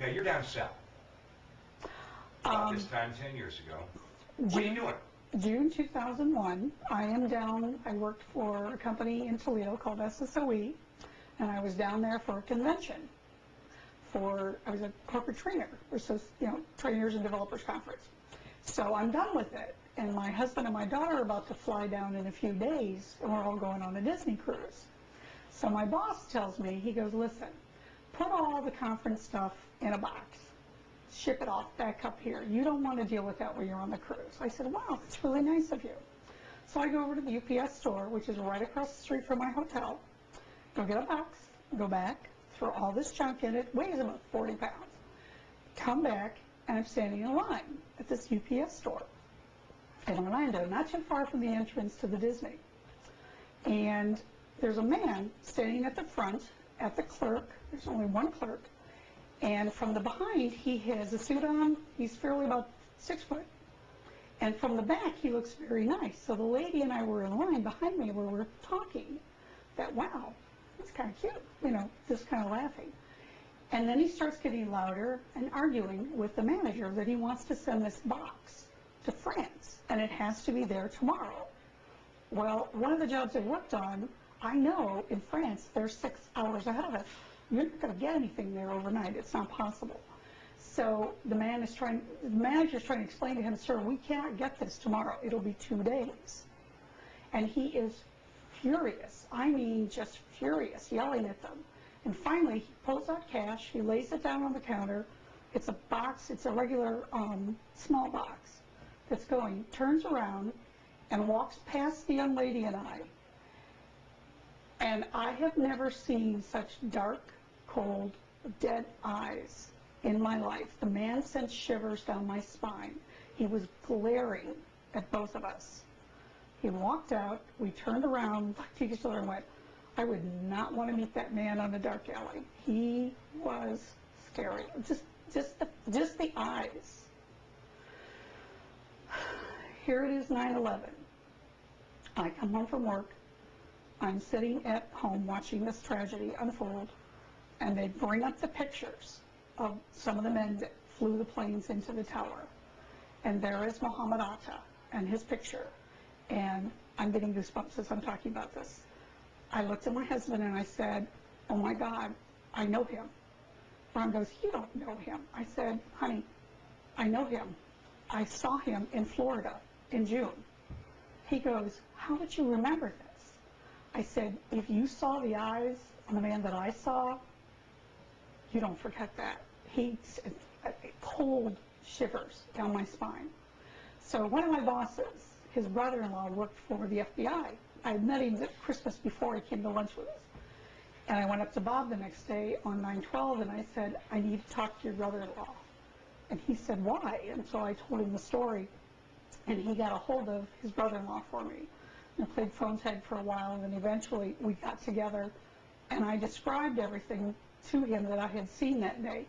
Okay, you're down south. About this time 10 years ago. What are you doing? June 2001, I am down, I worked for a company in Toledo called SSOE, and I was down there for a convention. I was a corporate trainer, so, trainers and developers conference. So I'm done with it, and my husband and my daughter are about to fly down in a few days, and we're all going on a Disney cruise. So my boss tells me, he goes, listen, put all the conference stuff in a box. Ship it off back up here. You don't want to deal with that when you're on the cruise. I said, wow, that's really nice of you. So I go over to the UPS store, which is right across the street from my hotel, go get a box, go back, throw all this junk in it, weighs about 40 pounds. Come back, and I'm standing in line at this UPS store in Orlando, not too far from the entrance to the Disney. And there's a man standing at the front, at the clerk. There's only one clerk. And from the behind, he has a suit on. He's fairly about 6 foot. And from the back, he looks very nice. So the lady and I were in line behind me where we're talking that, wow, that's kind of cute, just kind of laughing. And then he starts getting louder and arguing with the manager that he wants to send this box to France, and it has to be there tomorrow. Well, one of the jobs I worked on, I know in France, they're 6 hours ahead of us. You're not going to get anything there overnight. It's not possible. So the manager's trying to explain to him, sir, we cannot get this tomorrow. It'll be 2 days. And he is furious. I mean, just furious, yelling at them. And finally, he pulls out cash. He lays it down on the counter. It's a box. It's a regular small box that's going, turns around, and walks past the young lady and I. And I have never seen such dark, cold, dead eyes in my life. The man sent shivers down my spine. He was glaring at both of us. He walked out, we turned around, looked at each other and went, I would not want to meet that man on a dark alley. He was scary. Just the eyes. Here it is, 9/11. I come home from work. I'm sitting at home watching this tragedy unfold, and they bring up the pictures of some of the men that flew the planes into the tower. And there is Mohamed Atta and his picture. And I'm getting goosebumps as I'm talking about this. I looked at my husband and I said, oh my God, I know him. Ron goes, you don't know him. I said, honey, I know him. I saw him in Florida in June. He goes, how would you remember this? I said, if you saw the eyes on the man that I saw, you don't forget that. He cold shivers down my spine. So one of my bosses, his brother-in-law, worked for the FBI. I had met him at Christmas before he came to lunch with us. And I went up to Bob the next day on 9/12 and I said, I need to talk to your brother-in-law. And he said, why? And so I told him the story. And he got a hold of his brother-in-law for me. And I played phone tag for a while, and then eventually we got together, and I described everything to him that I had seen that day.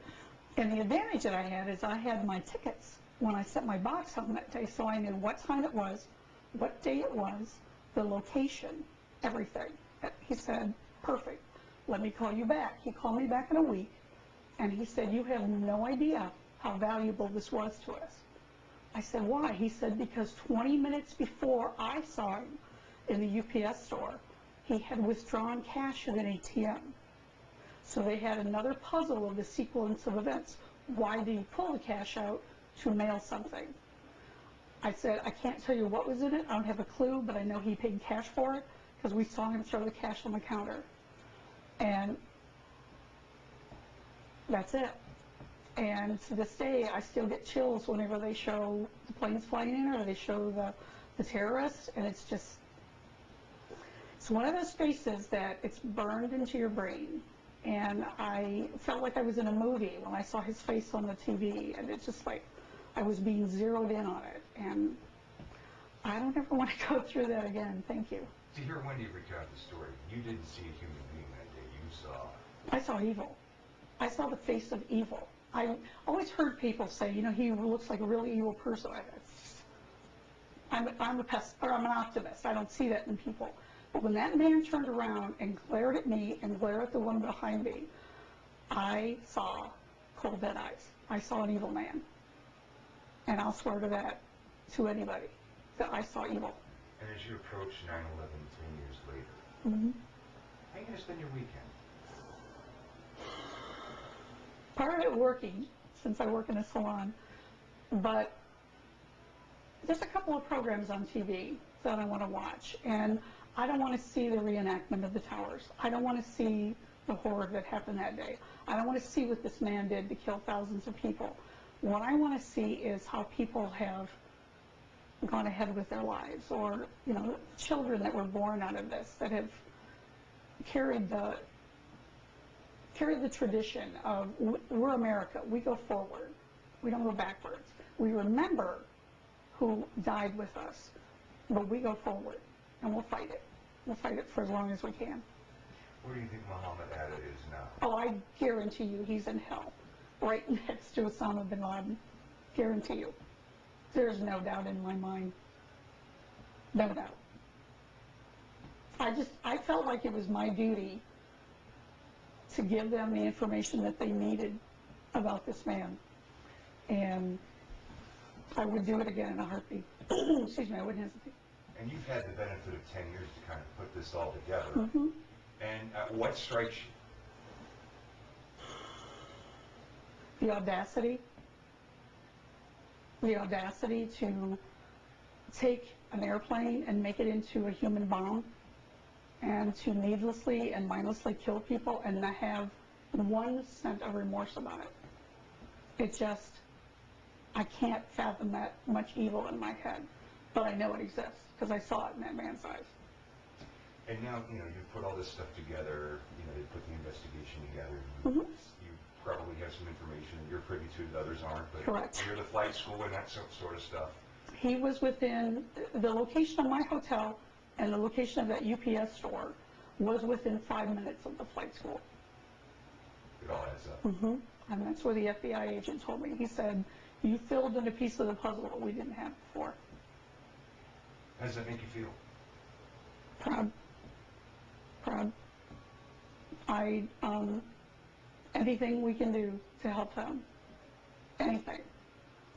And the advantage that I had is I had my tickets when I set my box home that day, so I knew what time it was, what day it was, the location, everything. He said, perfect, let me call you back. He called me back in a week, and he said, you have no idea how valuable this was to us. I said, why? He said, because 20 minutes before I saw him in the UPS store, he had withdrawn cash at an ATM. So they had another puzzle of the sequence of events. Why did he pull the cash out to mail something? I said, I can't tell you what was in it. I don't have a clue, but I know he paid cash for it because we saw him throw the cash on the counter. And that's it. And to this day, I still get chills whenever they show the planes flying in or they show the terrorists, and it's one of those faces that it's burned into your brain. And I felt like I was in a movie when I saw his face on the TV, and it's just like I was being zeroed in on it. And I don't ever want to go through that again. Thank you. To hear Wendy recount the story, you didn't see a human being that day. You saw... I saw evil. I saw the face of evil. I always heard people say, you know, he looks like a really evil person. I'm an optimist. I don't see that in people. But when that man turned around and glared at me and glared at the woman behind me, I saw cold dead eyes. I saw an evil man. And I'll swear to that, to anybody, that I saw evil. And as you approach 9/11 3 years later, Mm-hmm. how are you going to spend your weekend? Part of it working, since I work in a salon, but there's a couple of programs on TV that I want to watch, and I don't want to see the reenactment of the towers. I don't want to see the horror that happened that day. I don't want to see what this man did to kill thousands of people. What I want to see is how people have gone ahead with their lives, or, you know, children that were born out of this, that have carried the tradition of, we're America, we go forward, we don't go backwards. We remember who died with us, but we go forward, and we'll fight it. We'll fight it for as long as we can. Where do you think Mohamed Atta is now? Oh, I guarantee you he's in hell, right next to Osama bin Laden. Guarantee you. There's no doubt in my mind. No doubt. I felt like it was my duty to give them the information that they needed about this man. And I would do it again in a heartbeat. Excuse me, I wouldn't hesitate. And you've had the benefit of 10 years to kind of put this all together. Mm-hmm. And what strikes you? The audacity to take an airplane and make it into a human bomb, and to needlessly and mindlessly kill people and not have 1 cent of remorse about it. It just, I can't fathom that much evil in my head, but I know it exists because I saw it in that man's eyes. And now, you put all this stuff together, they put the investigation together. Mm-hmm. You probably have some information that you're privy to that others aren't, but Correct. You're the flight school and that sort of stuff. He was within, the location of my hotel and the location of that UPS store was within 5 minutes of the flight school. It all adds up. Mm-hmm. And that's where the FBI agent told me. He said, you filled in a piece of the puzzle that we didn't have before. How does that make you feel? Proud. Proud. Anything we can do to help him. Anything.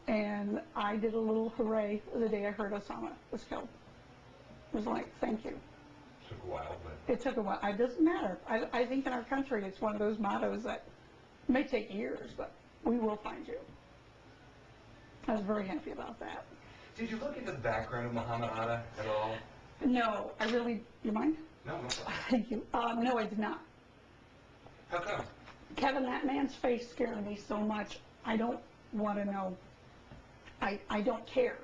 And I did a little hooray the day I heard Osama was killed. It was like, thank you. Took a while, but... It took a while. It doesn't matter. I think in our country it's one of those mottos that may take years, but we will find you. I was very happy about that. Did you look into the background of Mohamed Atta at all? No, I really, you mind? No, no problem. Thank you. No, I did not. How come? Kevin, that man's face scared me so much. I don't want to know. I don't care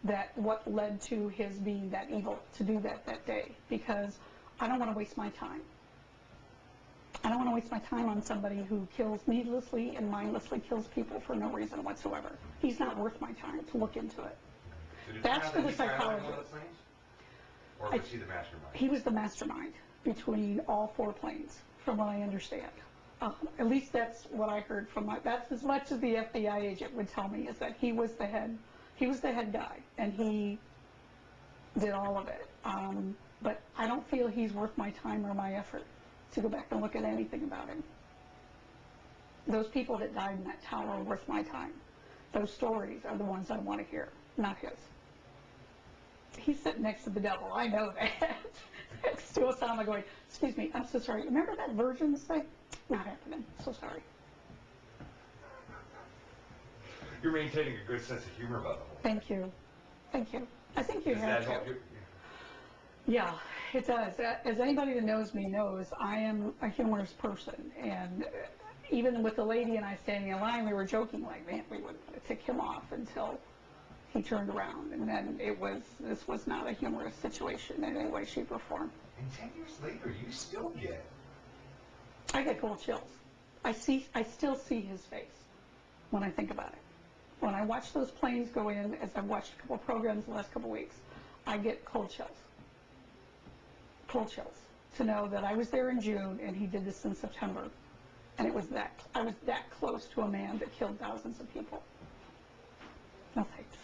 that what led to his being that evil to do that day, because I don't want to waste my time. I don't want to waste my time on somebody who kills needlessly and mindlessly kills people for no reason whatsoever. He's not worth my time to look into it. That's for the psychologist. Or was he the mastermind? He was the mastermind between all 4 planes, from what I understand. At least that's what I heard from that's as much as the FBI agent would tell me, is that he was the head guy, and he did all of it. But I don't feel he's worth my time or my effort to go back and look at anything about him. Those people that died in that tower are worth my time. Those stories are the ones I want to hear, not his. He's sitting next to the devil, I know that. Next to Osama going, excuse me, I'm so sorry. Remember that Virgins thing? Not happening. So sorry. You're maintaining a good sense of humor about the whole thing. Thank you. Thank you. I think you Does have that to. help you? Yeah, it does. As anybody that knows me knows, I am a humorous person. And even with the lady and I standing in line, we were joking like, man, we wouldn't want to tick him off until he turned around. And then this was not a humorous situation in any way, shape, or form. And 10 years later, you still get... I get cold chills. I still see his face when I think about it. When I watch those planes go in, as I've watched a couple of programs the last couple of weeks, I get cold chills. Cold chills to know that I was there in June and he did this in September, and I was that close to a man that killed thousands of people. No thanks.